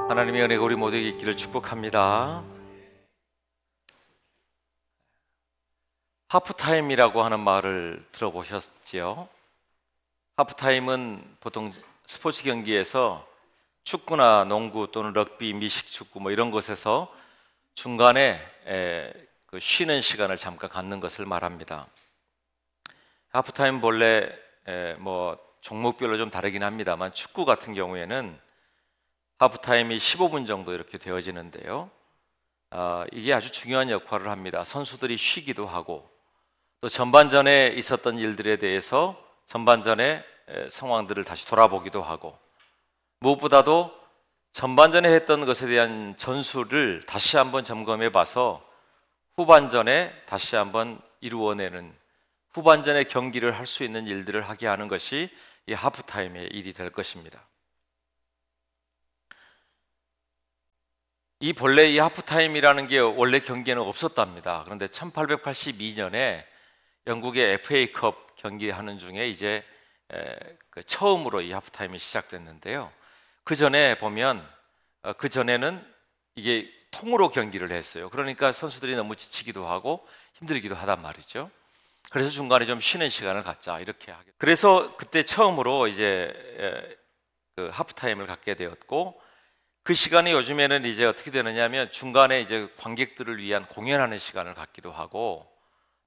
하나님의 은혜가 우리 모두에게 있기를 축복합니다. 하프타임이라고 하는 말을 들어보셨지요? 하프타임은 보통 스포츠 경기에서 축구나 농구 또는 럭비, 미식축구 이런 곳에서 중간에 쉬는 시간을 잠깐 갖는 것을 말합니다. 하프타임 본래 종목별로 좀 다르긴 합니다만 축구 같은 경우에는 하프타임이 15분 정도 이렇게 되어지는데요. 이게 아주 중요한 역할을 합니다. 선수들이 쉬기도 하고 또 전반전에 있었던 일들에 대해서 전반전의 상황들을 다시 돌아보기도 하고 무엇보다도 전반전에 했던 것에 대한 전술을 다시 한번 점검해 봐서 후반전에 다시 한번 이루어내는 후반전의 경기를 할 수 있는 일들을 하게 하는 것이 이 하프타임의 일이 될 것입니다. 본래 이 하프타임이라는 게 원래 경기에는 없었답니다. 그런데 1882년에 영국의 FA컵 경기하는 중에 이제 처음으로 이 하프타임이 시작됐는데요. 그 전에 보면 그 전에는 이게 통으로 경기를 했어요. 그러니까 선수들이 너무 지치기도 하고 힘들기도 하단 말이죠. 그래서 중간에 좀 쉬는 시간을 갖자 이렇게 하게. 그래서 그때 처음으로 이제 그 하프타임을 갖게 되었고. 그 시간이 요즘에는 이제 어떻게 되느냐면 중간에 이제 관객들을 위한 공연하는 시간을 갖기도 하고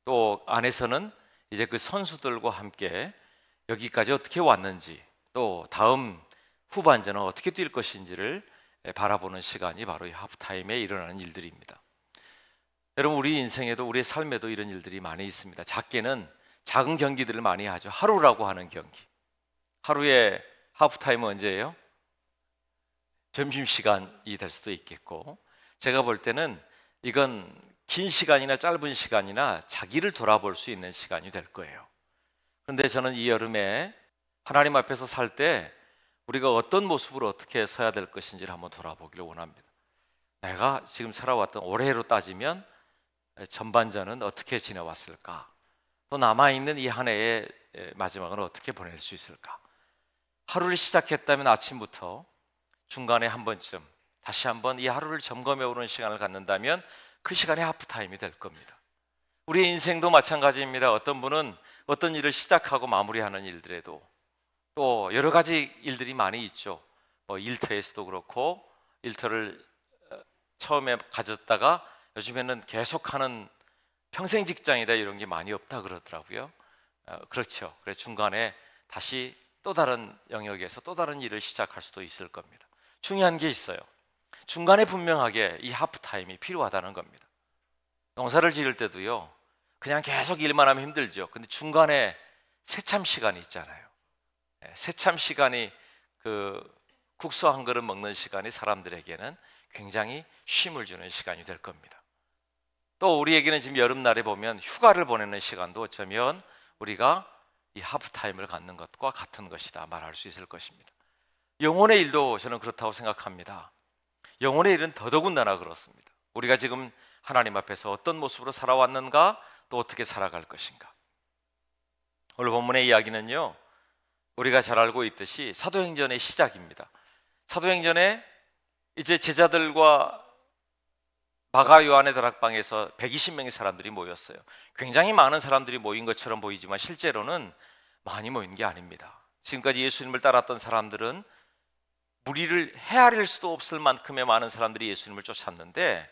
또 안에서는 이제 그 선수들과 함께 여기까지 어떻게 왔는지 또 다음 후반전은 어떻게 뛸 것인지를 바라보는 시간이 바로 이 하프타임에 일어나는 일들입니다. 여러분, 우리 인생에도 우리의 삶에도 이런 일들이 많이 있습니다. 작은 경기들을 많이 하죠. 하루라고 하는 경기. 하루에 하프타임은 언제예요? 점심시간이 될 수도 있겠고, 제가 볼 때는 이건 긴 시간이나 짧은 시간이나 자기를 돌아볼 수 있는 시간이 될 거예요. 그런데 저는 이 여름에 하나님 앞에서 살 때 우리가 어떤 모습으로 어떻게 서야 될 것인지를 한번 돌아보기를 원합니다. 내가 지금 살아왔던 올해로 따지면 전반전은 어떻게 지내왔을까? 또 남아있는 이 한 해의 마지막은 어떻게 보낼 수 있을까? 하루를 시작했다면 아침부터 중간에 한 번쯤 다시 한번 이 하루를 점검해 오는 시간을 갖는다면 그 시간이 하프타임이 될 겁니다. 우리의 인생도 마찬가지입니다. 어떤 분은 어떤 일을 시작하고 마무리하는 일들에도 또 여러 가지 일들이 많이 있죠. 일터에서도 그렇고 일터를 처음에 가졌다가 요즘에는 계속하는 평생 직장이다 이런 게 많이 없다 그러더라고요. 그렇죠. 그래서 중간에 다시 또 다른 영역에서 또 다른 일을 시작할 수도 있을 겁니다. 중요한 게 있어요. 중간에 분명하게 이 하프타임이 필요하다는 겁니다. 농사를 지을 때도요, 그냥 계속 일만 하면 힘들죠. 근데 중간에 새참 시간이 있잖아요. 새참 시간이 국수 한 그릇 먹는 시간이 사람들에게는 굉장히 쉼을 주는 시간이 될 겁니다. 또 우리에게는 지금 여름날에 보면 휴가를 보내는 시간도 어쩌면 우리가 이 하프타임을 갖는 것과 같은 것이다 말할 수 있을 것입니다. 영혼의 일도 저는 그렇다고 생각합니다. 영혼의 일은 더더군다나 그렇습니다. 우리가 지금 하나님 앞에서 어떤 모습으로 살아왔는가, 또 어떻게 살아갈 것인가. 오늘 본문의 이야기는요, 우리가 잘 알고 있듯이 사도행전의 시작입니다. 사도행전에 이제 제자들과 마가 요한의 다락방에서 120명의 사람들이 모였어요. 굉장히 많은 사람들이 모인 것처럼 보이지만 실제로는 많이 모인 게 아닙니다. 지금까지 예수님을 따랐던 사람들은 무리를 헤아릴 수도 없을 만큼의 많은 사람들이 예수님을 쫓았는데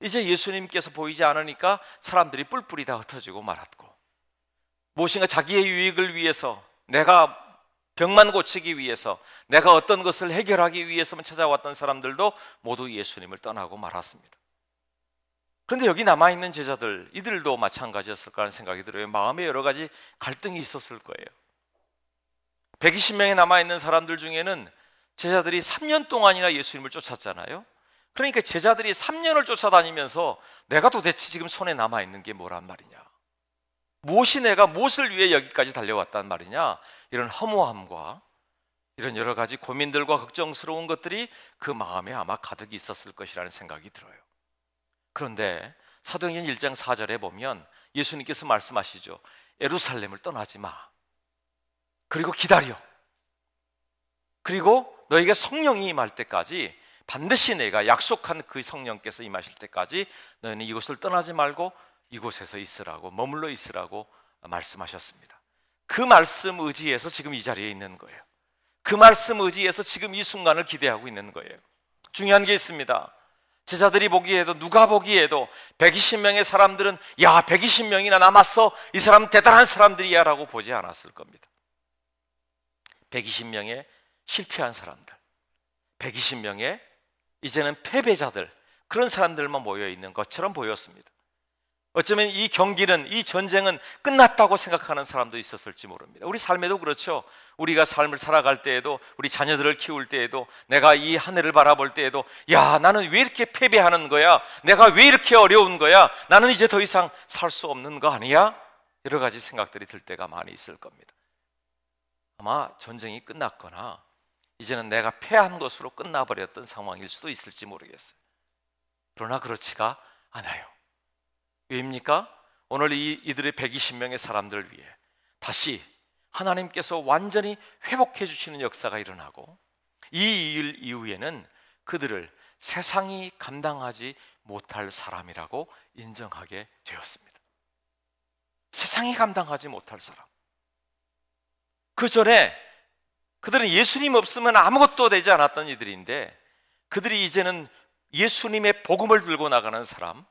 이제 예수님께서 보이지 않으니까 사람들이 뿔뿔이 다 흩어지고 말았고, 무엇인가 자기의 유익을 위해서, 내가 병만 고치기 위해서, 내가 어떤 것을 해결하기 위해서만 찾아왔던 사람들도 모두 예수님을 떠나고 말았습니다. 그런데 여기 남아있는 제자들, 이들도 마찬가지였을까 하는 생각이 들어요. 마음에 여러 가지 갈등이 있었을 거예요. 120명에 남아있는 사람들 중에는 제자들이 3년 동안이나 예수님을 쫓았잖아요. 그러니까 제자들이 3년을 쫓아다니면서 내가 도대체 지금 손에 남아있는 게 뭐란 말이냐, 무엇이 내가 무엇을 위해 여기까지 달려왔단 말이냐, 이런 허무함과 이런 여러 가지 고민들과 걱정스러운 것들이 그 마음에 아마 가득 있었을 것이라는 생각이 들어요. 그런데 사도행전 1장 4절에 보면 예수님께서 말씀하시죠. 예루살렘을 떠나지 마. 그리고 기다려. 그리고 너에게 성령이 임할 때까지 반드시 내가 약속한 그 성령께서 임하실 때까지 너희는 이곳을 떠나지 말고 이곳에서 있으라고, 머물러 있으라고 말씀하셨습니다. 그 말씀 의지에서 지금 이 자리에 있는 거예요. 그 말씀 의지에서 지금 이 순간을 기대하고 있는 거예요. 중요한 게 있습니다. 제자들이 보기에도, 누가 보기에도 120명의 사람들은 야, 120명이나 남았어, 이 사람 대단한 사람들이야 라고 보지 않았을 겁니다. 120명의 실패한 사람들, 120명의 이제는 패배자들, 그런 사람들만 모여 있는 것처럼 보였습니다. 어쩌면 이 경기는, 이 전쟁은 끝났다고 생각하는 사람도 있었을지 모릅니다. 우리 삶에도 그렇죠. 우리가 삶을 살아갈 때에도, 우리 자녀들을 키울 때에도, 내가 이 한 해를 바라볼 때에도 야, 나는 왜 이렇게 패배하는 거야? 내가 왜 이렇게 어려운 거야? 나는 이제 더 이상 살 수 없는 거 아니야? 여러 가지 생각들이 들 때가 많이 있을 겁니다. 아마 전쟁이 끝났거나 이제는 내가 패한 것으로 끝나버렸던 상황일 수도 있을지 모르겠어요. 그러나 그렇지가 않아요. 왜입니까? 오늘 이들의 120명의 사람들을 위해 다시 하나님께서 완전히 회복해 주시는 역사가 일어나고, 이 일 이후에는 그들을 세상이 감당하지 못할 사람이라고 인정하게 되었습니다. 세상이 감당하지 못할 사람. 그 전에 그들은 예수님 없으면 아무것도 되지 않았던 이들인데, 그들이 이제는 예수님의 복음을 들고 나가는 사람,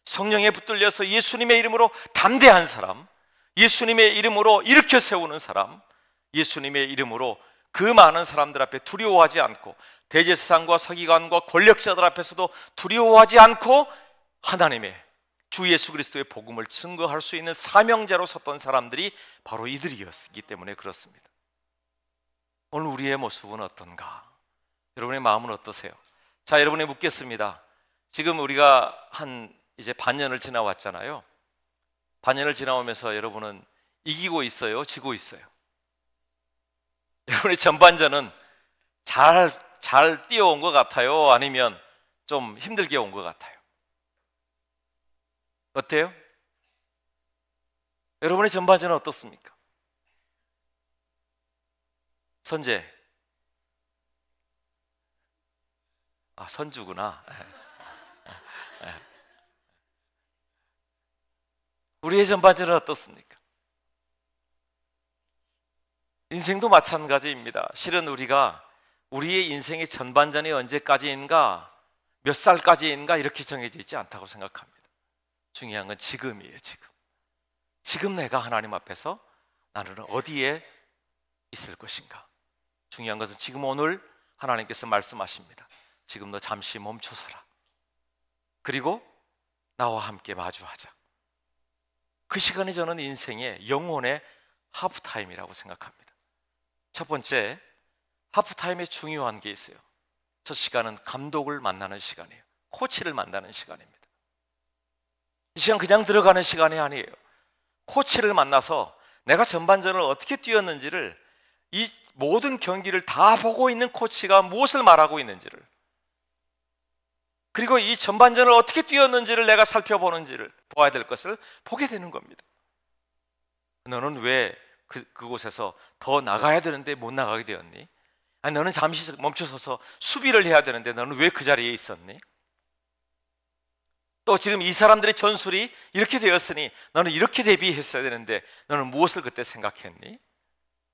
성령에 붙들려서 예수님의 이름으로 담대한 사람, 예수님의 이름으로 일으켜 세우는 사람, 예수님의 이름으로 그 많은 사람들 앞에 두려워하지 않고, 대제사장과 서기관과 권력자들 앞에서도 두려워하지 않고 하나님의 주 예수 그리스도의 복음을 증거할 수 있는 사명자로 섰던 사람들이 바로 이들이었기 때문에 그렇습니다. 오늘 우리의 모습은 어떤가? 여러분의 마음은 어떠세요? 자, 여러분이 묻겠습니다. 지금 우리가 이제 반년을 지나왔잖아요. 반년을 지나오면서 여러분은 이기고 있어요? 지고 있어요? 여러분의 전반전은 잘 뛰어온 것 같아요? 아니면 좀 힘들게 온 것 같아요? 어때요? 여러분의 전반전은 어떻습니까? 선재. 아, 선주구나. 우리의 전반전은 어떻습니까? 인생도 마찬가지입니다. 실은 우리의 인생의 전반전이 언제까지인가, 몇 살까지인가 이렇게 정해져 있지 않다고 생각합니다. 중요한 건 지금이에요. 지금 내가 하나님 앞에서 나는 어디에 있을 것인가. 중요한 것은 지금 오늘 하나님께서 말씀하십니다. 지금 너 잠시 멈춰서라. 그리고 나와 함께 마주하자. 그 시간이 저는 인생의 영혼의 하프타임이라고 생각합니다. 첫 번째, 하프타임에 중요한 게 있어요. 첫 시간은 감독을 만나는 시간이에요. 코치를 만나는 시간입니다. 이 시간 그냥 들어가는 시간이 아니에요. 코치를 만나서 내가 전반전을 어떻게 뛰었는지를, 이 모든 경기를 다 보고 있는 코치가 무엇을 말하고 있는지를, 그리고 이 전반전을 어떻게 뛰었는지를 내가 살펴보는지를 보아야 될 것을 보게 되는 겁니다. 너는 왜 그곳에서 더 나가야 되는데 못 나가게 되었니? 아니, 너는 잠시 멈춰서서 수비를 해야 되는데 너는 왜 그 자리에 있었니? 또 지금 이 사람들의 전술이 이렇게 되었으니 너는 이렇게 대비했어야 되는데 너는 무엇을 그때 생각했니?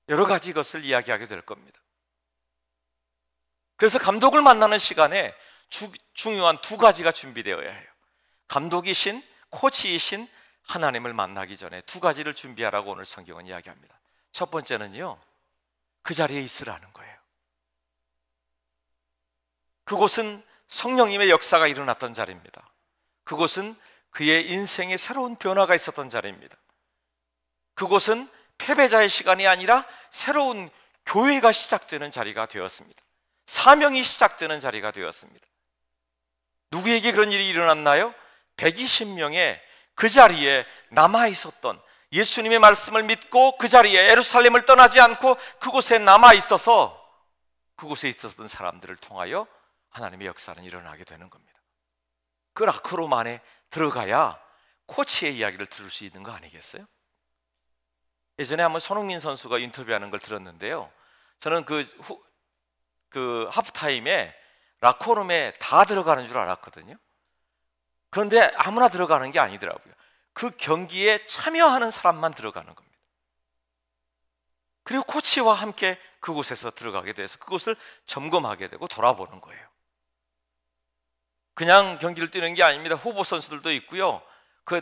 여러 가지 것을 이야기하게 될 겁니다. 그래서 감독을 만나는 시간에 중요한 두 가지가 준비되어야 해요. 감독이신, 코치이신 하나님을 만나기 전에 두 가지를 준비하라고 오늘 성경은 이야기합니다. 첫 번째는요, 그 자리에 있으라는 거예요. 그곳은 성령님의 역사가 일어났던 자리입니다. 그곳은 그의 인생에 새로운 변화가 있었던 자리입니다. 그곳은 패배자의 시간이 아니라 새로운 교회가 시작되는 자리가 되었습니다. 사명이 시작되는 자리가 되었습니다. 누구에게 그런 일이 일어났나요? 120명의 그 자리에 남아있었던, 예수님의 말씀을 믿고 그 자리에 예루살렘을 떠나지 않고 그곳에 남아있어서 그곳에 있었던 사람들을 통하여 하나님의 역사는 일어나게 되는 겁니다. 그 라커룸 안에 들어가야 코치의 이야기를 들을 수 있는 거 아니겠어요? 예전에 한번 손흥민 선수가 인터뷰하는 걸 들었는데요, 저는 그 하프타임에 라코룸에 다 들어가는 줄 알았거든요. 그런데 아무나 들어가는 게 아니더라고요. 그 경기에 참여하는 사람만 들어가는 겁니다. 그리고 코치와 함께 그곳에서 들어가게 돼서 그곳을 점검하게 되고 돌아보는 거예요. 그냥 경기를 뛰는 게 아닙니다. 후보 선수들도 있고요.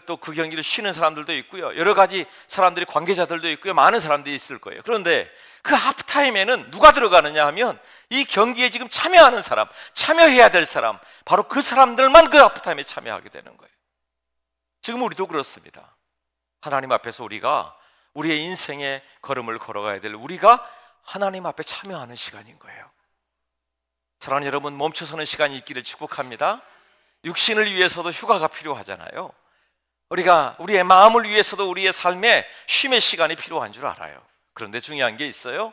또 그 경기를 쉬는 사람들도 있고요. 여러 가지 사람들이, 관계자들도 있고요. 많은 사람들이 있을 거예요. 그런데 그 하프타임에는 누가 들어가느냐 하면 이 경기에 지금 참여하는 사람, 참여해야 될 사람, 바로 그 사람들만 그 하프타임에 참여하게 되는 거예요. 지금 우리도 그렇습니다. 하나님 앞에서 우리가 우리의 인생의 걸음을 걸어가야 될 우리가 하나님 앞에 참여하는 시간인 거예요. 사랑하는 여러분, 멈춰서는 시간이 있기를 축복합니다. 육신을 위해서도 휴가가 필요하잖아요. 우리가 우리의 마음을 위해서도 우리의 삶에 쉼의 시간이 필요한 줄 알아요. 그런데 중요한 게 있어요.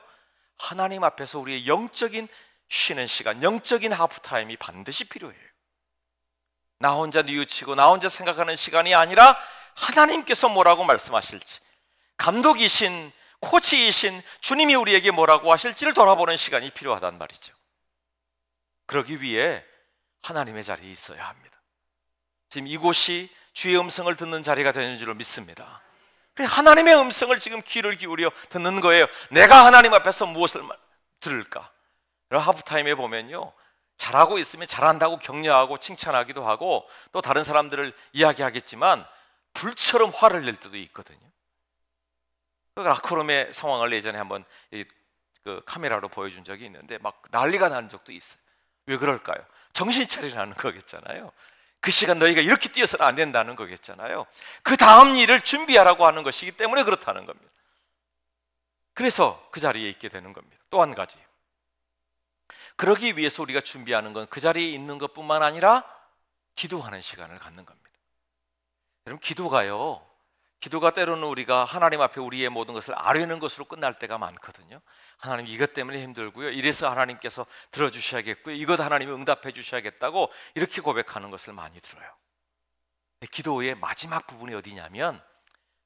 하나님 앞에서 우리의 영적인 쉬는 시간, 영적인 하프타임이 반드시 필요해요. 나 혼자 뉘우치고 나 혼자 생각하는 시간이 아니라 하나님께서 뭐라고 말씀하실지, 감독이신, 코치이신 주님이 우리에게 뭐라고 하실지를 돌아보는 시간이 필요하단 말이죠. 그러기 위해 하나님의 자리에 있어야 합니다. 지금 이곳이 주의 음성을 듣는 자리가 되는 줄로 믿습니다. 하나님의 음성을 지금 귀를 기울여 듣는 거예요. 내가 하나님 앞에서 무엇을 들을까? 하프타임에 보면요, 잘하고 있으면 잘한다고 격려하고 칭찬하기도 하고 또 다른 사람들을 이야기하겠지만 불처럼 화를 낼 때도 있거든요. 그 라커룸의 상황을 예전에 한번 그 카메라로 보여준 적이 있는데 막 난리가 나는 적도 있어요. 왜 그럴까요? 정신 차리라는 거겠잖아요. 그 시간 너희가 이렇게 뛰어서는 안 된다는 거겠잖아요. 그 다음 일을 준비하라고 하는 것이기 때문에 그렇다는 겁니다. 그래서 그 자리에 있게 되는 겁니다. 또 한 가지, 그러기 위해서 우리가 준비하는 건 그 자리에 있는 것뿐만 아니라 기도하는 시간을 갖는 겁니다. 여러분, 기도가 때로는 우리가 하나님 앞에 우리의 모든 것을 아뢰는 것으로 끝날 때가 많거든요. 하나님, 이것 때문에 힘들고요, 이래서 하나님께서 들어주셔야겠고요, 이것 하나님이 응답해 주셔야겠다고 이렇게 고백하는 것을 많이 들어요. 기도의 마지막 부분이 어디냐면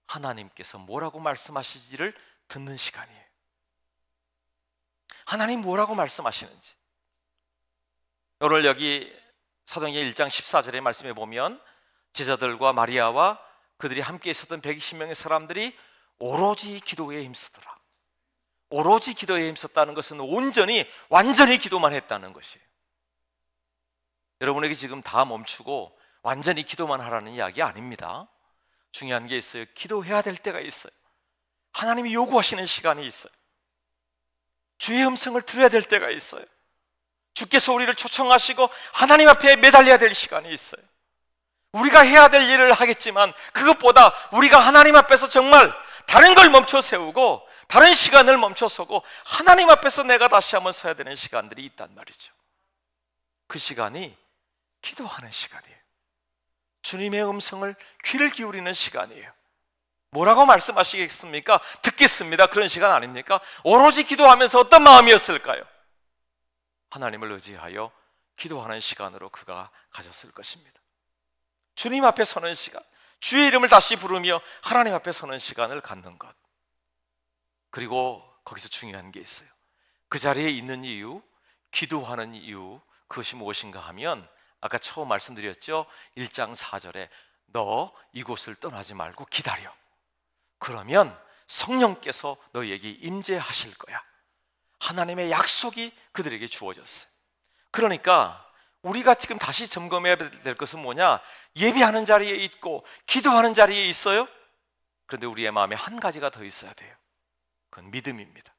하나님께서 뭐라고 말씀하시지를 듣는 시간이에요. 하나님 뭐라고 말씀하시는지. 오늘 여기 사도행전 1장 14절의 말씀에 보면 제자들과 마리아와 그들이 함께 있었던 120명의 사람들이 오로지 기도에 힘쓰더라. 오로지 기도에 힘썼다는 것은 완전히 기도만 했다는 것이에요. 여러분에게 지금 다 멈추고 완전히 기도만 하라는 이야기 아닙니다. 중요한 게 있어요. 기도해야 될 때가 있어요. 하나님이 요구하시는 시간이 있어요. 주의 음성을 들어야 될 때가 있어요. 주께서 우리를 초청하시고 하나님 앞에 매달려야 될 시간이 있어요. 우리가 해야 될 일을 하겠지만 그것보다 우리가 하나님 앞에서 정말 다른 걸 멈춰 세우고 다른 시간을 멈춰서고 하나님 앞에서 내가 다시 한번 서야 되는 시간들이 있단 말이죠. 그 시간이 기도하는 시간이에요. 주님의 음성을 귀를 기울이는 시간이에요. 뭐라고 말씀하시겠습니까? 듣겠습니다. 그런 시간 아닙니까? 오로지 기도하면서 어떤 마음이었을까요? 하나님을 의지하여 기도하는 시간으로 그가 가졌을 것입니다. 주님 앞에 서는 시간, 주의 이름을 다시 부르며 하나님 앞에 서는 시간을 갖는 것. 그리고 거기서 중요한 게 있어요. 그 자리에 있는 이유, 기도하는 이유, 그것이 무엇인가 하면 아까 처음 말씀드렸죠. 1장 4절에 너 이곳을 떠나지 말고 기다려. 그러면 성령께서 너희에게 임재하실 거야. 하나님의 약속이 그들에게 주어졌어요. 그러니까 우리가 지금 다시 점검해야 될 것은 뭐냐? 예배하는 자리에 있고 기도하는 자리에 있어요. 그런데 우리의 마음에 한 가지가 더 있어야 돼요. 그건 믿음입니다.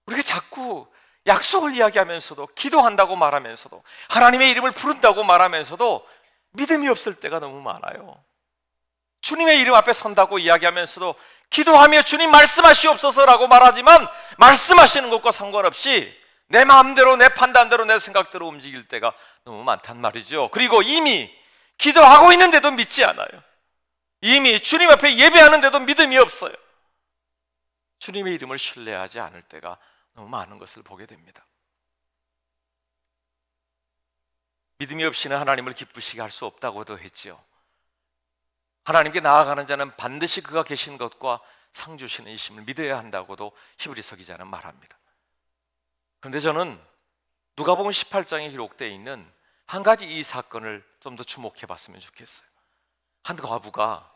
우리가 자꾸 약속을 이야기하면서도 기도한다고 말하면서도 하나님의 이름을 부른다고 말하면서도 믿음이 없을 때가 너무 많아요. 주님의 이름 앞에 선다고 이야기하면서도 기도하며 주님 말씀하시옵소서라고 말하지만 말씀하시는 것과 상관없이 내 마음대로 내 판단대로 내 생각대로 움직일 때가 너무 많단 말이죠. 그리고 이미 기도하고 있는데도 믿지 않아요. 이미 주님 앞에 예배하는데도 믿음이 없어요. 주님의 이름을 신뢰하지 않을 때가 너무 많은 것을 보게 됩니다. 믿음이 없이는 하나님을 기쁘시게 할 수 없다고도 했지요. 하나님께 나아가는 자는 반드시 그가 계신 것과 상 주시는 이심을 믿어야 한다고도 히브리서 기자는 말합니다. 그런데 저는 누가복음 18장에 기록되어 있는 한 가지 이 사건을 좀 더 주목해 봤으면 좋겠어요. 한 과부가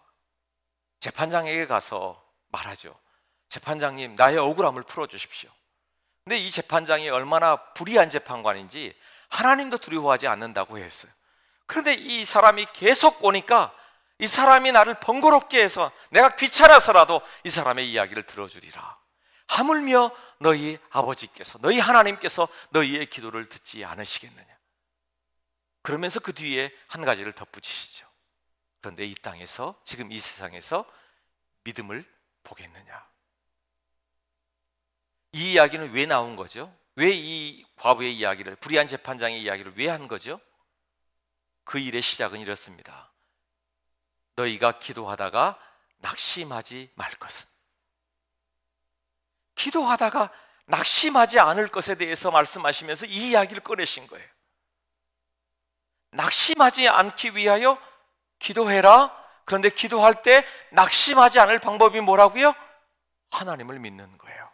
재판장에게 가서 말하죠. 재판장님, 나의 억울함을 풀어주십시오. 근데 이 재판장이 얼마나 불의한 재판관인지 하나님도 두려워하지 않는다고 했어요. 그런데 이 사람이 계속 오니까 이 사람이 나를 번거롭게 해서 내가 귀찮아서라도 이 사람의 이야기를 들어주리라. 하물며 너희 아버지께서, 너희 하나님께서 너희의 기도를 듣지 않으시겠느냐. 그러면서 그 뒤에 한 가지를 덧붙이시죠. 그런데 이 땅에서, 지금 이 세상에서 믿음을 보겠느냐. 이 이야기는 왜 나온 거죠? 왜 이 과부의 이야기를, 불의한 재판장의 이야기를 왜 한 거죠? 그 일의 시작은 이렇습니다. 너희가 기도하다가 낙심하지 말 것은. 기도하다가 낙심하지 않을 것에 대해서 말씀하시면서 이 이야기를 꺼내신 거예요. 낙심하지 않기 위하여 기도해라. 그런데 기도할 때 낙심하지 않을 방법이 뭐라고요? 하나님을 믿는 거예요.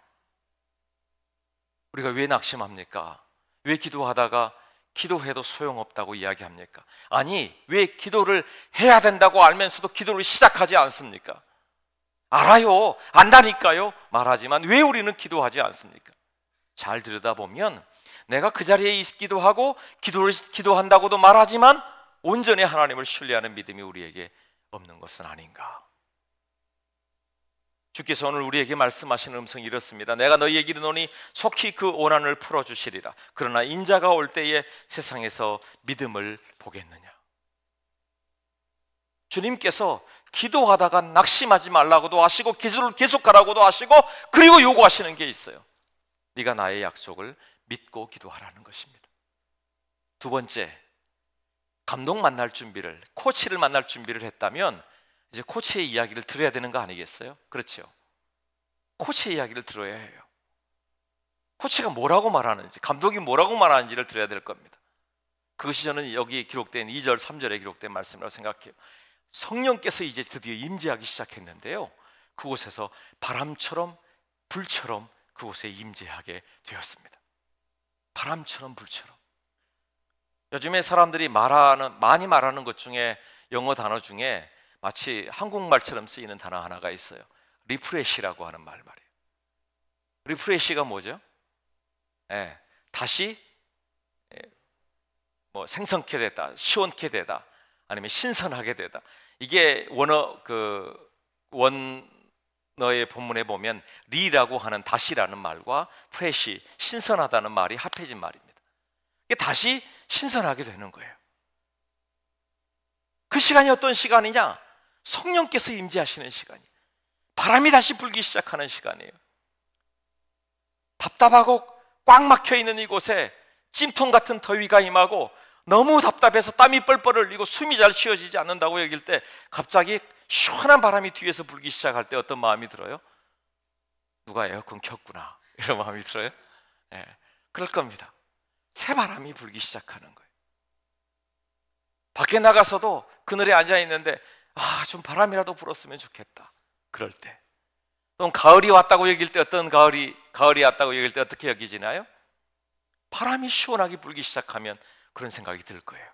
우리가 왜 낙심합니까? 왜 기도하다가 기도해도 소용없다고 이야기합니까? 아니, 왜 기도를 해야 된다고 알면서도 기도를 시작하지 않습니까? 알아요, 안다니까요 말하지만 왜 우리는 기도하지 않습니까? 잘 들여다보면 내가 그 자리에 있기도 하고 기도한다고도 말하지만 온전히 하나님을 신뢰하는 믿음이 우리에게 없는 것은 아닌가. 주께서 오늘 우리에게 말씀하시는 음성이 이렇습니다. 내가 너희에게 이르노니 속히 그 원한을 풀어주시리라. 그러나 인자가 올 때에 세상에서 믿음을 보겠느냐. 주님께서 기도하다가 낙심하지 말라고도 하시고 기도를 계속하라고도 하시고, 그리고 요구하시는 게 있어요. 네가 나의 약속을 믿고 기도하라는 것입니다. 두 번째, 감독 만날 준비를, 코치를 만날 준비를 했다면 이제 코치의 이야기를 들어야 되는 거 아니겠어요? 그렇죠? 코치의 이야기를 들어야 해요. 코치가 뭐라고 말하는지, 감독이 뭐라고 말하는지를 들어야 될 겁니다. 그것이 저는 여기 기록된 2절, 3절에 기록된 말씀이라고 생각해요. 성령께서 이제 드디어 임재하기 시작했는데요, 그곳에서 바람처럼 불처럼 그곳에 임재하게 되었습니다. 바람처럼 불처럼. 요즘에 사람들이 많이 말하는 것 중에, 영어 단어 중에 마치 한국말처럼 쓰이는 단어 하나가 있어요. 리프레시라고 하는 말이에요. 리프레시가 뭐죠? 다시 뭐 생성케 되다, 시원케 되다, 아니면 신선하게 되다. 이게 원어의 본문에 보면 리라고 하는 다시라는 말과 프레시, 신선하다는 말이 합해진 말입니다. 이게 다시 신선하게 되는 거예요. 그 시간이 어떤 시간이냐? 성령께서 임재하시는 시간이에요. 바람이 다시 불기 시작하는 시간이에요. 답답하고 꽉 막혀 있는 이곳에 찜통 같은 더위가 임하고 너무 답답해서 땀이 뻘뻘 흘리고 숨이 잘 쉬어지지 않는다고 여길 때 갑자기 시원한 바람이 뒤에서 불기 시작할 때 어떤 마음이 들어요? 누가 에어컨 켰구나, 이런 마음이 들어요? 그럴 겁니다. 새 바람이 불기 시작하는 거예요. 밖에 나가서도 그늘에 앉아 있는데 좀 바람이라도 불었으면 좋겠다. 그럴 때, 또 가을이 왔다고 여길 때, 어떤 가을이 왔다고 여길 때 어떻게 여기지나요? 바람이 시원하게 불기 시작하면 그런 생각이 들 거예요.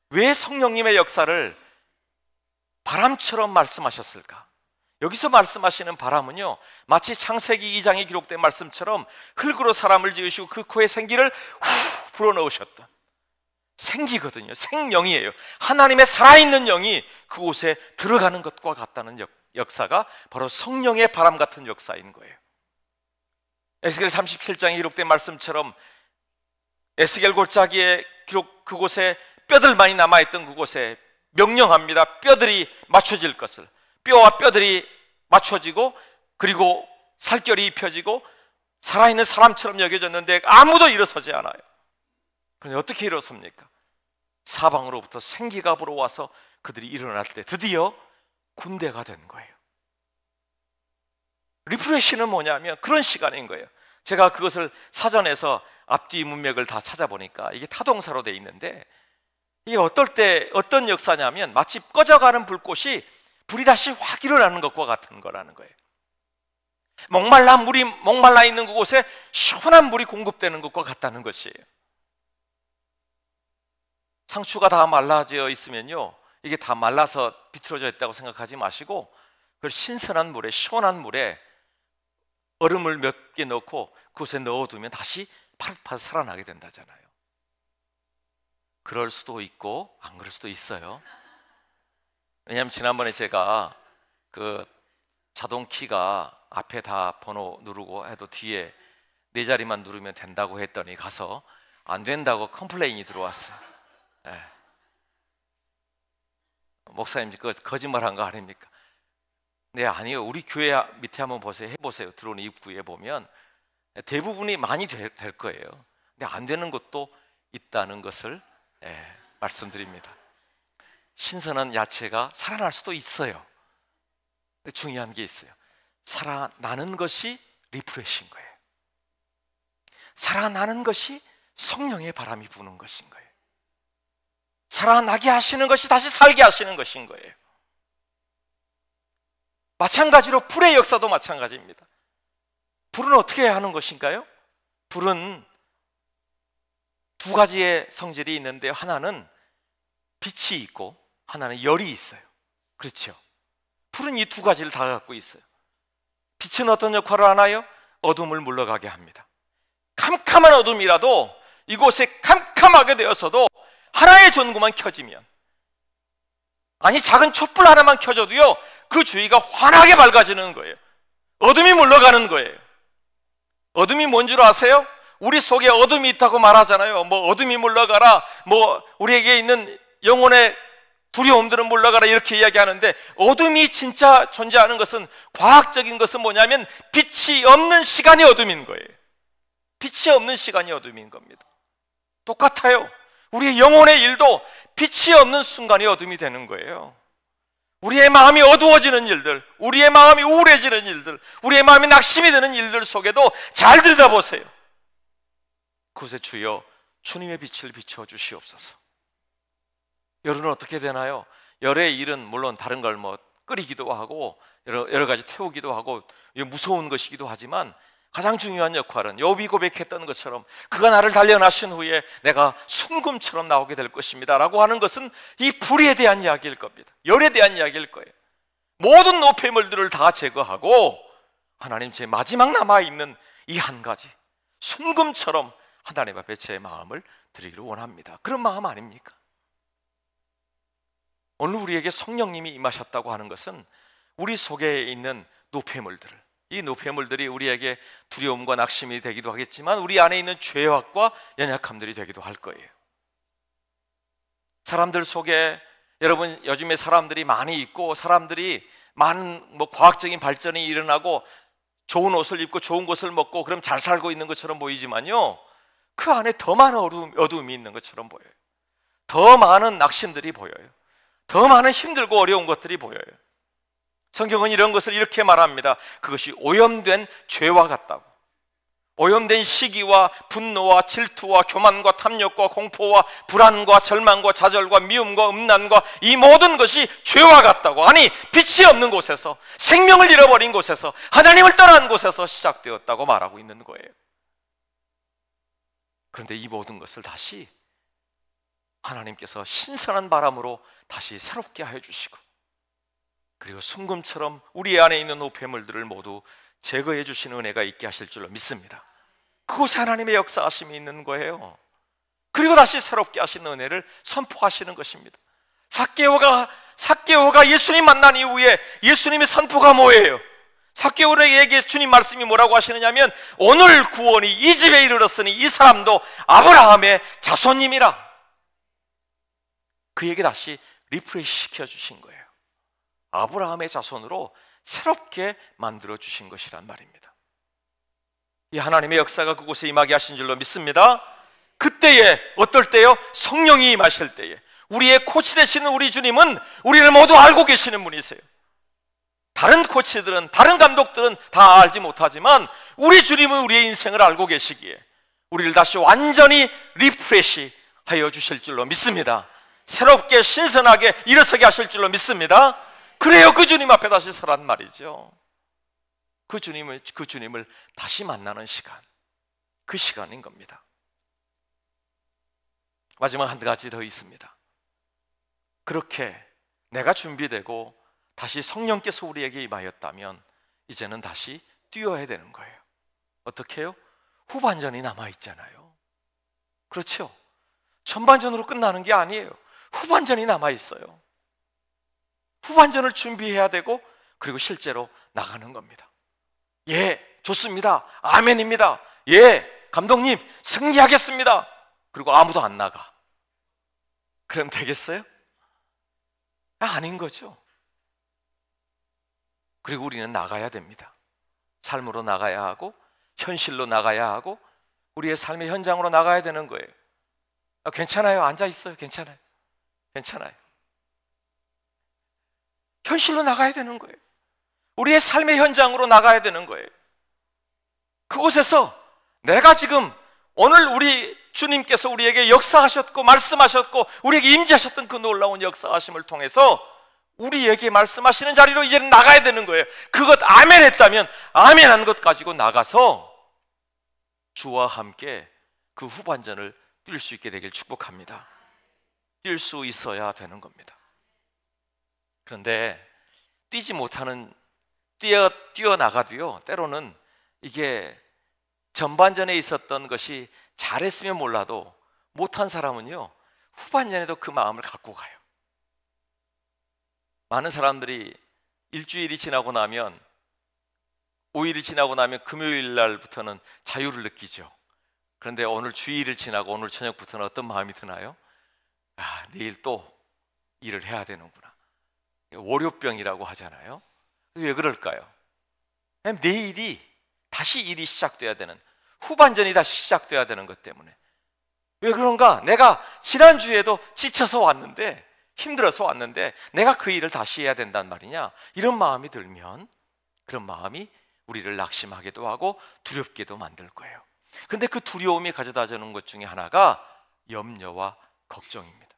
왜 성령님의 역사를 바람처럼 말씀하셨을까? 여기서 말씀하시는 바람은요, 마치 창세기 2장에 기록된 말씀처럼 흙으로 사람을 지으시고 그 코에 생기를 후 불어넣으셨던 생기거든요. 생명이에요. 하나님의 살아있는 영이 그곳에 들어가는 것과 같다는 역사가 바로 성령의 바람 같은 역사인 거예요. 에스겔 37장에 기록된 말씀처럼 에스겔 골짜기에 그곳에 뼈들만이 남아있던 그곳에 명령합니다. 뼈들이 맞춰질 것을. 뼈와 뼈들이 맞춰지고, 그리고 살결이 입혀지고 살아있는 사람처럼 여겨졌는데 아무도 일어서지 않아요. 그런데 어떻게 일어섭니까? 사방으로부터 생기가 불어와서 그들이 일어날 때 드디어 군대가 된 거예요. 리프레시는 뭐냐면 그런 시간인 거예요. 제가 그것을 사전에서 앞뒤 문맥을 다 찾아보니까 이게 타동사로 되어 있는데, 이게 어떤 역사냐면 마치 꺼져가는 불꽃이 불이 다시 확 일어나는 것과 같은 거라는 거예요. 목말라 있는 그곳에 시원한 물이 공급되는 것과 같다는 것이에요. 상추가 다 말라져 있으면요, 이게 다 말라서 비틀어져 있다고 생각하지 마시고 그 신선한 물에, 시원한 물에 얼음을 몇 개 넣고 그곳에 넣어두면 다시 파릇파릇 살아나게 된다잖아요. 그럴 수도 있고 안 그럴 수도 있어요. 왜냐하면 지난번에 제가 그 자동 키가 앞에 다 번호 누르고 해도 뒤에 네 자리만 누르면 된다고 했더니 가서 안 된다고 컴플레인이 들어왔어요. 네. 목사님 그 거짓말한 거 아닙니까? 네, 아니요. 우리 교회 밑에 한번 보세요. 해보세요. 들어오는 입구에 보면 대부분이 많이 될 거예요. 근데 안 되는 것도 있다는 것을 말씀드립니다. 신선한 야채가 살아날 수도 있어요. 근데 중요한 게 있어요. 살아나는 것이 리프레시인 거예요. 살아나는 것이 성령의 바람이 부는 것인 거예요. 살아나게 하시는 것이 다시 살게 하시는 것인 거예요. 마찬가지로 불의 역사도 마찬가지입니다. 불은 어떻게 하는 것인가요? 불은 두 가지의 성질이 있는데 하나는 빛이 있고 하나는 열이 있어요. 그렇죠? 불은 이 두 가지를 다 갖고 있어요. 빛은 어떤 역할을 하나요? 어둠을 물러가게 합니다. 캄캄한 어둠이라도 이곳에 캄캄하게 되어서도 하나의 전구만 켜지면, 아니 작은 촛불 하나만 켜져도요 그 주위가 환하게 밝아지는 거예요. 어둠이 물러가는 거예요. 어둠이 뭔 줄 아세요? 우리 속에 어둠이 있다고 말하잖아요. 뭐 어둠이 물러가라, 뭐 우리에게 있는 영혼의 두려움들은 물러가라 이렇게 이야기하는데, 어둠이 진짜 존재하는 것은, 과학적인 것은 뭐냐면 빛이 없는 시간이 어둠인 거예요. 빛이 없는 시간이 어둠인 겁니다. 똑같아요. 우리의 영혼의 일도 빛이 없는 순간이 어둠이 되는 거예요. 우리의 마음이 어두워지는 일들, 우리의 마음이 우울해지는 일들, 우리의 마음이 낙심이 되는 일들 속에도 잘 들여다보세요. 그곳에 주여 주님의 빛을 비춰 주시옵소서. 열은 어떻게 되나요? 열의 일은 물론 다른 걸 뭐 끓이기도 하고 여러 가지 태우기도 하고 무서운 것이기도 하지만, 가장 중요한 역할은 욥이 고백했던 것처럼 그가 나를 단련하신 후에 내가 순금처럼 나오게 될 것입니다 라고 하는 것은 이 불에 대한 이야기일 겁니다. 열에 대한 이야기일 거예요. 모든 노폐물들을 다 제거하고 하나님, 제 마지막 남아있는 이 한 가지, 순금처럼 하나님 앞에 제 마음을 드리기를 원합니다. 그런 마음 아닙니까? 오늘 우리에게 성령님이 임하셨다고 하는 것은 우리 속에 있는 노폐물들을, 이 노폐물들이 우리에게 두려움과 낙심이 되기도 하겠지만 우리 안에 있는 죄악과 연약함들이 되기도 할 거예요. 사람들 속에, 여러분 요즘에 사람들이 많이 있고 사람들이 많은 과학적인 발전이 일어나고 좋은 옷을 입고 좋은 것을 먹고 그럼 잘 살고 있는 것처럼 보이지만요, 그 안에 더 많은 어둠이 있는 것처럼 보여요. 더 많은 낙심들이 보여요. 더 많은 힘들고 어려운 것들이 보여요. 성경은 이런 것을 이렇게 말합니다. 그것이 오염된 죄와 같다고. 오염된 시기와 분노와 질투와 교만과 탐욕과 공포와 불안과 절망과 좌절과 미움과 음란과 이 모든 것이 죄와 같다고. 아니, 빛이 없는 곳에서, 생명을 잃어버린 곳에서, 하나님을 떠난 곳에서 시작되었다고 말하고 있는 거예요. 그런데 이 모든 것을 다시 하나님께서 신선한 바람으로 다시 새롭게 하여 주시고, 그리고 순금처럼 우리 안에 있는 노폐물들을 모두 제거해 주시는 은혜가 있게 하실 줄로 믿습니다. 그곳에 하나님의 역사하심이 있는 거예요. 그리고 다시 새롭게 하시는 은혜를 선포하시는 것입니다. 삭개오가 예수님 만난 이후에 예수님의 선포가 뭐예요? 삭개오에게 주님 말씀이 뭐라고 하시느냐면, 오늘 구원이 이 집에 이르렀으니 이 사람도 아브라함의 자손님이라. 그에게 다시 리프레시 시켜주신 거예요. 아브라함의 자손으로 새롭게 만들어 주신 것이란 말입니다. 이 하나님의 역사가 그곳에 임하게 하신 줄로 믿습니다. 그때에, 어떨 때요? 성령이 임하실 때에 우리의 코치 되시는 우리 주님은 우리를 모두 알고 계시는 분이세요. 다른 코치들은, 다른 감독들은 다 알지 못하지만 우리 주님은 우리의 인생을 알고 계시기에 우리를 다시 완전히 리프레시 하여 주실 줄로 믿습니다. 새롭게 신선하게 일어서게 하실 줄로 믿습니다. 그래요, 그 주님 앞에 다시 서란 말이죠. 그 주님을 다시 만나는 시간, 그 시간인 겁니다. 마지막 한 가지 더 있습니다. 그렇게 내가 준비되고 다시 성령께서 우리에게 임하였다면 이제는 다시 뛰어야 되는 거예요. 어떻게 해요? 후반전이 남아있잖아요. 그렇죠? 전반전으로 끝나는 게 아니에요. 후반전이 남아있어요. 후반전을 준비해야 되고 그리고 실제로 나가는 겁니다. 예, 좋습니다. 아멘입니다. 예, 감독님 승리하겠습니다. 그리고 아무도 안 나가. 그럼 되겠어요? 아닌 거죠. 그리고 우리는 나가야 됩니다. 삶으로 나가야 하고 현실로 나가야 하고 우리의 삶의 현장으로 나가야 되는 거예요. 괜찮아요. 앉아 있어요. 괜찮아요. 괜찮아요. 현실로 나가야 되는 거예요. 우리의 삶의 현장으로 나가야 되는 거예요. 그곳에서 내가 지금 오늘 우리 주님께서 우리에게 역사하셨고 말씀하셨고 우리에게 임재하셨던 그 놀라운 역사하심을 통해서 우리에게 말씀하시는 자리로 이제는 나가야 되는 거예요. 그것 아멘 했다면 아멘한 것 가지고 나가서 주와 함께 그 후반전을 뛸 수 있게 되길 축복합니다. 뛸 수 있어야 되는 겁니다. 그런데 뛰지 못하는 뛰어나가도요, 때로는 이게 전반전에 있었던 것이 잘했으면 몰라도 못한 사람은요 후반전에도 그 마음을 갖고 가요. 많은 사람들이 일주일이 지나고 나면 5일이 지나고 나면 금요일 날부터는 자유를 느끼죠. 그런데 오늘 주일을 지나고 오늘 저녁부터는 어떤 마음이 드나요? 아, 내일 또 일을 해야 되는구나. 월요병이라고 하잖아요. 왜 그럴까요? 내일이 다시 일이 시작돼야 되는, 후반전이 다시 시작돼야 되는 것 때문에. 왜 그런가? 내가 지난주에도 지쳐서 왔는데, 힘들어서 왔는데 내가 그 일을 다시 해야 된단 말이냐? 이런 마음이 들면 그런 마음이 우리를 낙심하게도 하고 두렵게도 만들 거예요. 근데 그 두려움이 가져다 주는 것 중에 하나가 염려와 걱정입니다.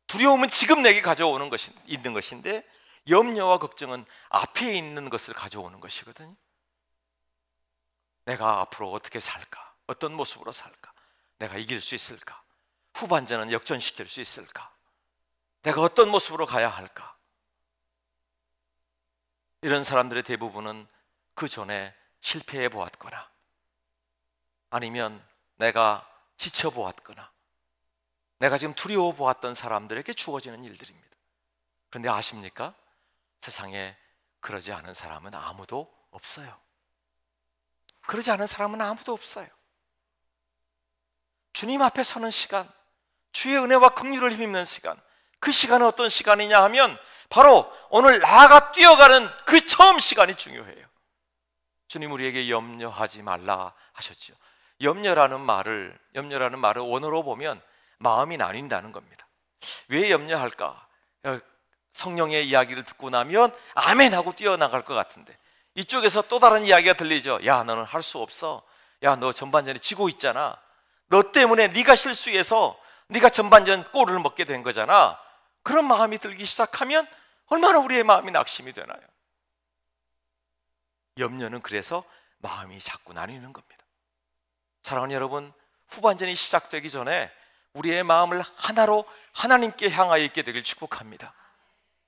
두려움은 지금 내게 가져오는 것이 있는 것인데 염려와 걱정은 앞에 있는 것을 가져오는 것이거든요. 내가 앞으로 어떻게 살까? 어떤 모습으로 살까? 내가 이길 수 있을까? 후반전은 역전시킬 수 있을까? 내가 어떤 모습으로 가야 할까? 이런 사람들의 대부분은 그 전에 실패해 보았거나 아니면 내가 지쳐 보았거나 내가 지금 두려워 보았던 사람들에게 주어지는 일들입니다. 그런데 아십니까? 세상에 그러지 않은 사람은 아무도 없어요. 그러지 않은 사람은 아무도 없어요. 주님 앞에 서는 시간, 주의 은혜와 긍휼을 힘입는 시간, 그 시간은 어떤 시간이냐 하면 바로 오늘 나아가 뛰어가는 그 처음 시간이 중요해요. 주님 우리에게 염려하지 말라 하셨죠. 염려라는 말을 원어로 보면 마음이 나뉜다는 겁니다. 왜 염려할까? 성령의 이야기를 듣고 나면 아멘 하고 뛰어나갈 것 같은데 이쪽에서 또 다른 이야기가 들리죠. 야, 너는 할 수 없어. 야, 너 전반전에 지고 있잖아. 너 때문에 네가 실수해서 네가 전반전 골을 먹게 된 거잖아. 그런 마음이 들기 시작하면 얼마나 우리의 마음이 낙심이 되나요? 염려는 그래서 마음이 자꾸 나뉘는 겁니다. 사랑하는 여러분, 후반전이 시작되기 전에 우리의 마음을 하나로 하나님께 향하여 있게 되길 축복합니다.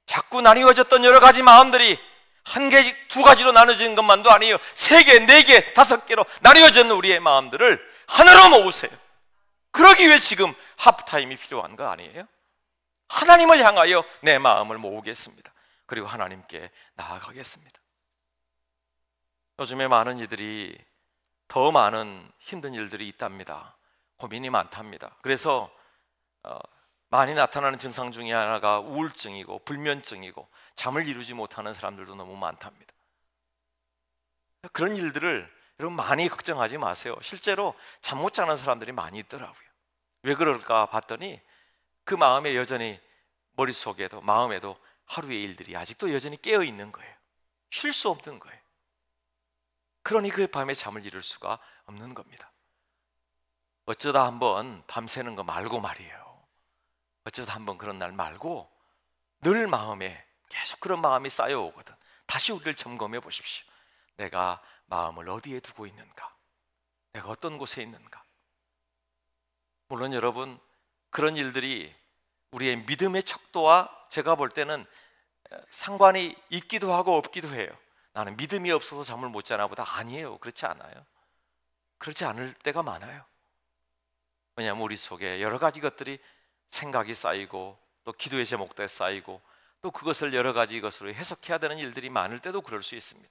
자꾸 나뉘어졌던 여러 가지 마음들이 한 개, 두 가지로 나눠지는 것만도 아니에요. 세 개, 네 개, 다섯 개로 나뉘어졌는 우리의 마음들을 하나로 모으세요. 그러기 위해 지금 하프타임이 필요한 거 아니에요? 하나님을 향하여 내 마음을 모으겠습니다. 그리고 하나님께 나아가겠습니다. 요즘에 많은 이들이 더 많은 힘든 일들이 있답니다. 고민이 많답니다. 그래서 많이 나타나는 증상 중에 하나가 우울증이고 불면증이고 잠을 이루지 못하는 사람들도 너무 많답니다. 그런 일들을 여러분 많이 걱정하지 마세요. 실제로 잠 못 자는 사람들이 많이 있더라고요. 왜 그럴까 봤더니 그 마음에 여전히 머릿속에도 마음에도 하루의 일들이 아직도 여전히 깨어 있는 거예요. 쉴 수 없는 거예요. 그러니 그 밤에 잠을 이룰 수가 없는 겁니다. 어쩌다 한번 밤새는 거 말고 말이에요. 어쩌다 한번 그런 날 말고 늘 마음에 계속 그런 마음이 쌓여오거든. 다시 우리를 점검해 보십시오. 내가 마음을 어디에 두고 있는가? 내가 어떤 곳에 있는가? 물론 여러분, 그런 일들이 우리의 믿음의 척도와 제가 볼 때는 상관이 있기도 하고 없기도 해요. 나는 믿음이 없어서 잠을 못 자나 보다. 아니에요. 그렇지 않아요. 그렇지 않을 때가 많아요. 왜냐하면 우리 속에 여러 가지 것들이 생각이 쌓이고 또 기도의 제목들에 쌓이고 또 그것을 여러 가지 것으로 해석해야 되는 일들이 많을 때도 그럴 수 있습니다.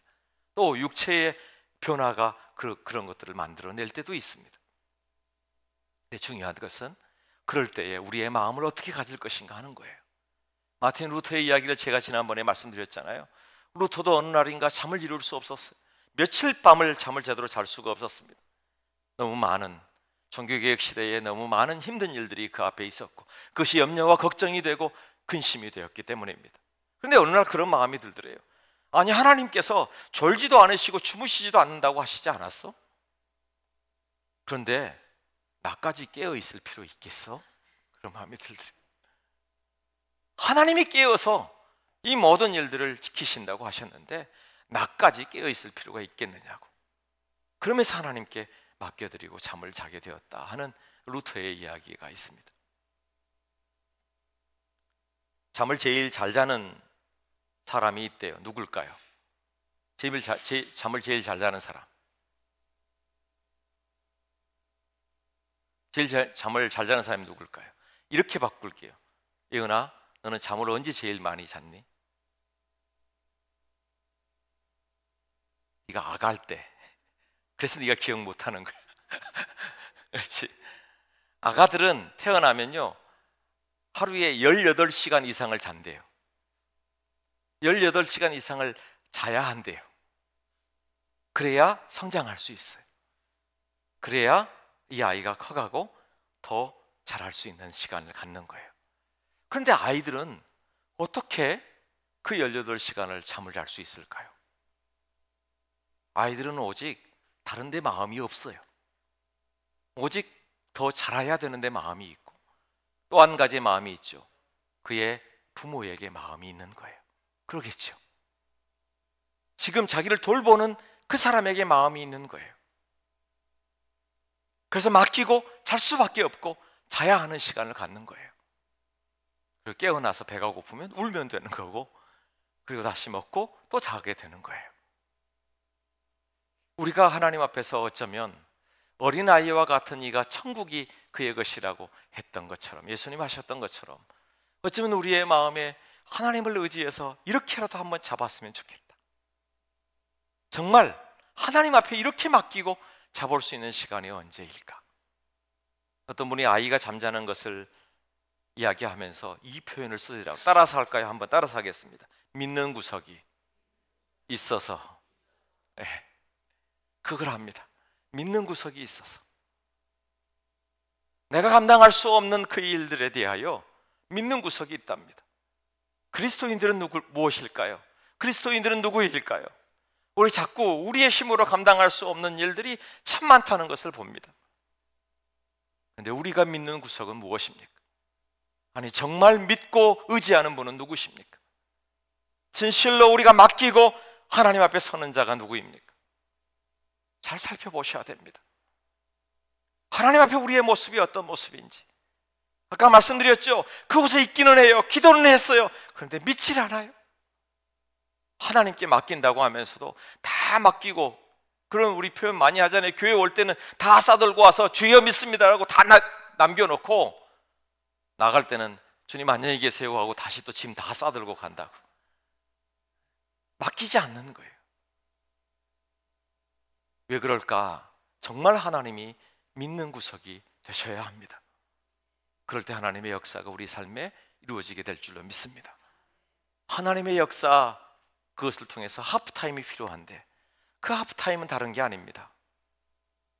또 육체의 변화가 그런 것들을 만들어낼 때도 있습니다. 근데 중요한 것은 그럴 때에 우리의 마음을 어떻게 가질 것인가 하는 거예요. 마틴 루터의 이야기를 제가 지난번에 말씀드렸잖아요. 루터도 어느 날인가 잠을 이룰 수 없었어요. 며칠 밤을 잠을 제대로 잘 수가 없었습니다. 너무 많은 종교개혁 시대에 너무 많은 힘든 일들이 그 앞에 있었고 그것이 염려와 걱정이 되고 근심이 되었기 때문입니다. 그런데 어느 날 그런 마음이 들더래요. 아니, 하나님께서 졸지도 않으시고 주무시지도 않는다고 하시지 않았어? 그런데 나까지 깨어 있을 필요 있겠어? 그런 마음이 들더래요. 하나님이 깨어서 이 모든 일들을 지키신다고 하셨는데 나까지 깨어 있을 필요가 있겠느냐고. 그러면서 하나님께 맡겨드리고 잠을 자게 되었다 하는 루터의 이야기가 있습니다. 잠을 제일 잘 자는 사람이 있대요. 누굴까요? 잠을 제일 잘 자는 사람. 잠을 잘 자는 사람이 누굴까요? 이렇게 바꿀게요. 예은아, 너는 잠을 언제 제일 많이 잤니? 네가 아가할 때. 그래서 네가 기억 못하는 거야. 그렇지. 아가들은 태어나면요 하루에 18시간 이상을 잔대요. 18시간 이상을 자야 한대요. 그래야 성장할 수 있어요. 그래야 이 아이가 커가고 더 잘할 수 있는 시간을 갖는 거예요. 그런데 아이들은 어떻게 그 18시간을 잠을 잘 수 있을까요? 아이들은 오직 다른 데 마음이 없어요. 오직 더 잘해야 되는데 마음이 있고 또 한 가지의 마음이 있죠. 그의 부모에게 마음이 있는 거예요. 그러겠죠. 지금 자기를 돌보는 그 사람에게 마음이 있는 거예요. 그래서 맡기고 잘 수밖에 없고 자야 하는 시간을 갖는 거예요. 그리고 깨어나서 배가 고프면 울면 되는 거고 그리고 다시 먹고 또 자게 되는 거예요. 우리가 하나님 앞에서 어쩌면 어린아이와 같은 이가 천국이 그의 것이라고 했던 것처럼 예수님 하셨던 것처럼 어쩌면 우리의 마음에 하나님을 의지해서 이렇게라도 한번 잡았으면 좋겠다. 정말 하나님 앞에 이렇게 맡기고 잡을 수 있는 시간이 언제일까? 어떤 분이 아이가 잠자는 것을 이야기하면서 이 표현을 쓰더라고요. 따라서 할까요? 한번 따라서 하겠습니다. 믿는 구석이 있어서. 그걸 합니다. 믿는 구석이 있어서 내가 감당할 수 없는 그 일들에 대하여 믿는 구석이 있답니다. 그리스도인들은 무엇일까요? 그리스도인들은 누구일까요? 우리 자꾸 우리의 힘으로 감당할 수 없는 일들이 참 많다는 것을 봅니다. 그런데 우리가 믿는 구석은 무엇입니까? 아니, 정말 믿고 의지하는 분은 누구십니까? 진실로 우리가 맡기고 하나님 앞에 서는 자가 누구입니까? 잘 살펴보셔야 됩니다. 하나님 앞에 우리의 모습이 어떤 모습인지. 아까 말씀드렸죠. 그곳에 있기는 해요. 기도는 했어요. 그런데 믿질 않아요. 하나님께 맡긴다고 하면서도 다 맡기고, 그런 우리 표현 많이 하잖아요. 교회 올 때는 다 싸들고 와서 주여 믿습니다라고 다 남겨놓고 나갈 때는 주님 안녕히 계세요 하고 다시 또 짐 다 싸들고 간다고. 맡기지 않는 거예요. 왜 그럴까? 정말 하나님이 믿는 구석이 되셔야 합니다. 그럴 때 하나님의 역사가 우리 삶에 이루어지게 될 줄로 믿습니다. 하나님의 역사, 그것을 통해서 하프타임이 필요한데 그 하프타임은 다른 게 아닙니다.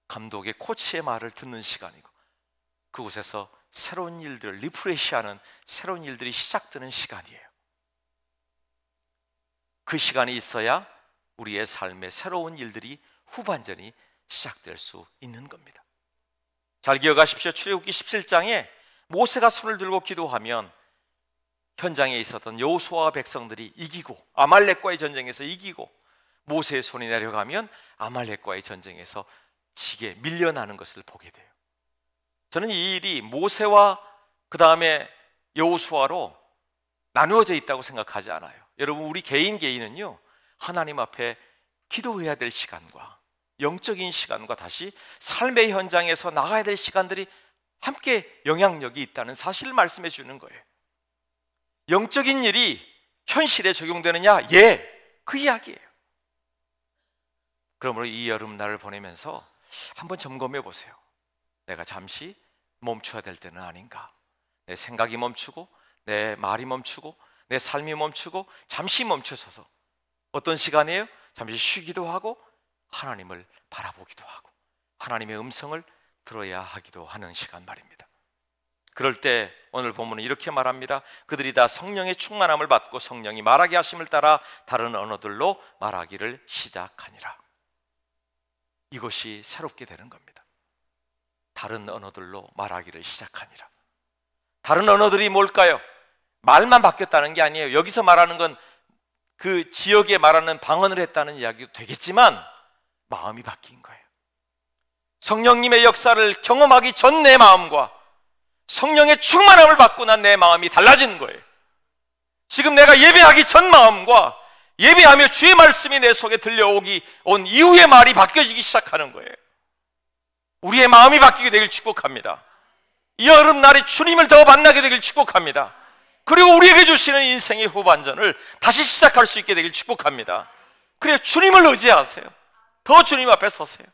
감독의 코치의 말을 듣는 시간이고 그곳에서 새로운 일들을 리프레시하는 새로운 일들이 시작되는 시간이에요. 그 시간이 있어야 우리의 삶에 새로운 일들이 후반전이 시작될 수 있는 겁니다. 잘 기억하십시오. 출애굽기 17장에 모세가 손을 들고 기도하면 현장에 있었던 여호수아와 백성들이 이기고 아말렉과의 전쟁에서 이기고 모세의 손이 내려가면 아말렉과의 전쟁에서 지게 밀려나는 것을 보게 돼요. 저는 이 일이 모세와 그 다음에 여호수아로 나누어져 있다고 생각하지 않아요. 여러분, 우리 개인은요, 하나님 앞에 기도해야 될 시간과 영적인 시간과 다시 삶의 현장에서 나가야 될 시간들이 함께 영향력이 있다는 사실을 말씀해 주는 거예요. 영적인 일이 현실에 적용되느냐? 예, 그 이야기예요. 그러므로 이 여름날을 보내면서 한번 점검해 보세요. 내가 잠시 멈춰야 될 때는 아닌가? 내 생각이 멈추고, 내 말이 멈추고, 내 삶이 멈추고, 잠시 멈춰서서 어떤 시간이에요? 잠시 쉬기도 하고, 하나님을 바라보기도 하고, 하나님의 음성을 들어야 하기도 하는 시간 말입니다. 그럴 때 오늘 본문은 이렇게 말합니다. 그들이 다 성령의 충만함을 받고 성령이 말하게 하심을 따라 다른 언어들로 말하기를 시작하니라. 이것이 새롭게 되는 겁니다. 다른 언어들로 말하기를 시작하니라. 다른 언어들이 뭘까요? 말만 바뀌었다는 게 아니에요. 여기서 말하는 건 그 지역에 말하는 방언을 했다는 이야기도 되겠지만 마음이 바뀐 거예요. 성령님의 역사를 경험하기 전 내 마음과 성령의 충만함을 받고 난 내 마음이 달라지는 거예요. 지금 내가 예배하기 전 마음과 예배하며 주의 말씀이 내 속에 들려오기 온 이후의 말이 바뀌어지기 시작하는 거예요. 우리의 마음이 바뀌게 되길 축복합니다. 이 여름날에 주님을 더 만나게 되길 축복합니다. 그리고 우리에게 주시는 인생의 후반전을 다시 시작할 수 있게 되길 축복합니다. 그래야 주님을 의지하세요. 더 주님 앞에 서세요.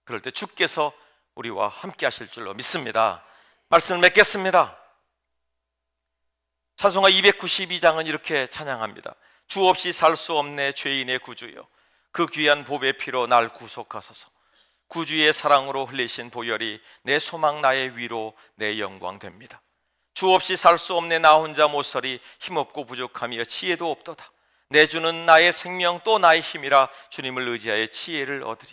그럴 때 주께서 우리와 함께 하실 줄로 믿습니다. 말씀을 맺겠습니다. 찬송가 292장은 이렇게 찬양합니다. 주 없이 살 수 없네 죄인의 구주여, 그 귀한 보배 피로 날 구속하소서. 구주의 사랑으로 흘리신 보혈이 내 소망 나의 위로 내 영광 됩니다. 주 없이 살 수 없네 나 혼자 모서리, 힘없고 부족하며 지혜도 없도다. 내 주는 나의 생명 또 나의 힘이라 주님을 의지하여 지혜를 얻으리.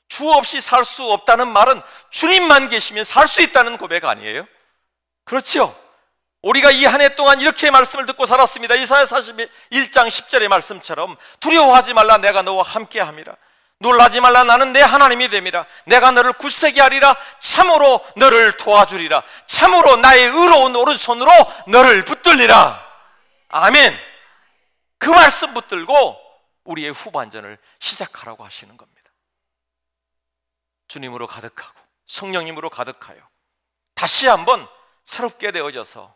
주 없이 살 수 없다는 말은 주님만 계시면 살 수 있다는 고백 아니에요? 그렇죠? 우리가 이 한 해 동안 이렇게 말씀을 듣고 살았습니다. 이사야 41장 10절의 말씀처럼 두려워하지 말라 내가 너와 함께함이라. 놀라지 말라 나는 내 하나님이 됨이라. 내가 너를 굳세게 하리라. 참으로 너를 도와주리라. 참으로 나의 의로운 오른손으로 너를 붙들리라. 아멘. 그 말씀 붙들고 우리의 후반전을 시작하라고 하시는 겁니다. 주님으로 가득하고 성령님으로 가득하여 다시 한번 새롭게 되어져서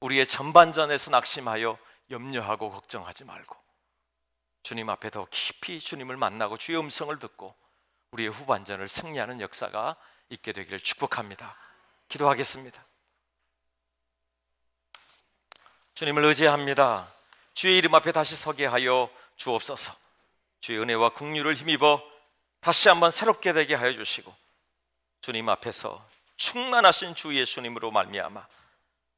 우리의 전반전에서 낙심하여 염려하고 걱정하지 말고 주님 앞에 더 깊이 주님을 만나고 주의 음성을 듣고 우리의 후반전을 승리하는 역사가 있게 되기를 축복합니다. 기도하겠습니다. 주님을 의지합니다. 주의 이름 앞에 다시 서게 하여 주옵소서. 주의 은혜와 긍휼을 힘입어 다시 한번 새롭게 되게 하여 주시고 주님 앞에서 충만하신 주 예수님으로 말미암아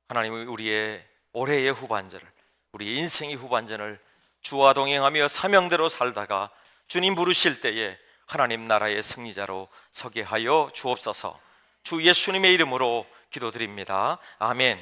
하나님은 우리의 올해의 후반전을, 우리의 인생의 후반전을 주와 동행하며 사명대로 살다가 주님 부르실 때에 하나님 나라의 승리자로 서게 하여 주옵소서. 주 예수님의 이름으로 기도드립니다. 아멘.